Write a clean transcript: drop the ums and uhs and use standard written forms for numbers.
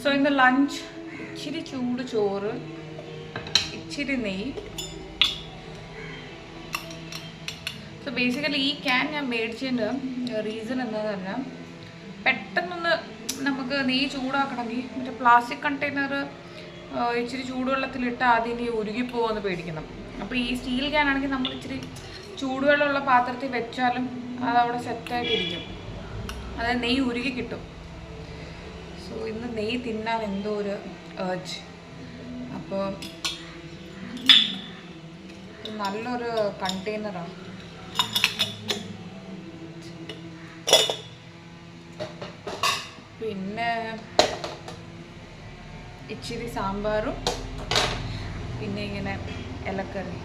So ഇന്ന് lunch ഇച്ചിരി ചൂട് ചോറ്, ഇച്ചിരി നെയ്യ്. സോ ബേസിക്കലി ഈ ക്യാൻ ഞാൻ മേടിച്ചതിൻ്റെ റീസൺ എന്താണെന്ന് പറഞ്ഞാൽ പെട്ടെന്നൊന്ന് നമുക്ക് നെയ്യ് ചൂടാക്കണമെങ്കിൽ മറ്റേ പ്ലാസ്റ്റിക് കണ്ടെയ്നർ ഇച്ചിരി ചൂടുവെള്ളത്തിലിട്ട് ആദ്യം ഈ ഉരുകിപ്പോകുമെന്ന് പേടിക്കണം. അപ്പോൾ ഈ സ്റ്റീൽ ക്യാൻ ആണെങ്കിൽ നമ്മൾ ഇച്ചിരി ചൂടുവെള്ളമുള്ള പാത്രത്തിൽ വെച്ചാലും അതവിടെ സെറ്റായിട്ടിരിക്കും, അതായത് നെയ്യ് ഉരുകി കിട്ടും. സോ ഇന്ന് നെയ്യ് തിന്നാൻ എന്തോ ഒരു ഏർജ്. അപ്പോൾ നല്ലൊരു കണ്ടെയ്നറാണ്. പിന്നെ ഇച്ചിരി സാമ്പാറും പിന്നെ ഇങ്ങനെ ഇലക്കറി.